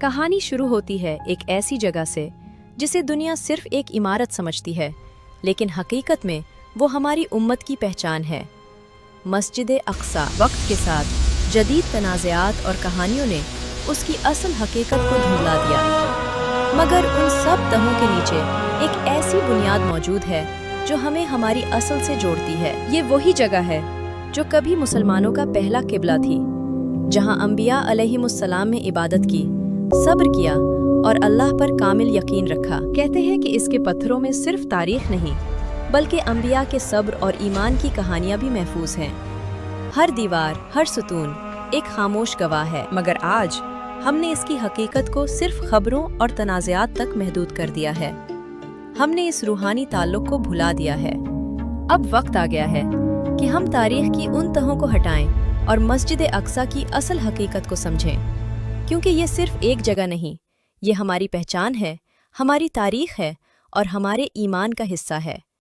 कहानी शुरू होती है एक ऐसी जगह से जिसे दुनिया सिर्फ एक इमारत समझती है, लेकिन हकीकत में वो हमारी उम्मत की पहचान है। मस्जिद अक्सा। वक्त के साथ जदीद तनाज़ात और कहानियों ने उसकी असल हकीकत को धुंधला दिया, मगर उन सब तहों के नीचे एक ऐसी बुनियाद मौजूद है जो हमें हमारी असल से जोड़ती है। ये वही जगह है जो कभी मुसलमानों का पहला किबला थी, जहाँ अंबिया अलैहिमुस्सलाम ने इबादत की, सब्र किया और अल्लाह पर कामिल यकीन रखा। कहते हैं कि इसके पत्थरों में सिर्फ तारीख नहीं, बल्कि अंबिया के सब्र और ईमान की कहानियाँ भी महफूज हैं। हर दीवार, हर सुतून एक खामोश गवाह है, मगर आज हमने इसकी हकीकत को सिर्फ खबरों और तनाज़ात तक महदूद कर दिया है। हमने इस रूहानी ताल्लुक को भुला दिया है। अब वक्त आ गया है कि हम तारीख की उन तहों को हटाएं और मस्जिद अक्सा की असल हकीकत को समझें, क्योंकि ये सिर्फ एक जगह नहीं, ये हमारी पहचान है, हमारी तारीख है और हमारे ईमान का हिस्सा है।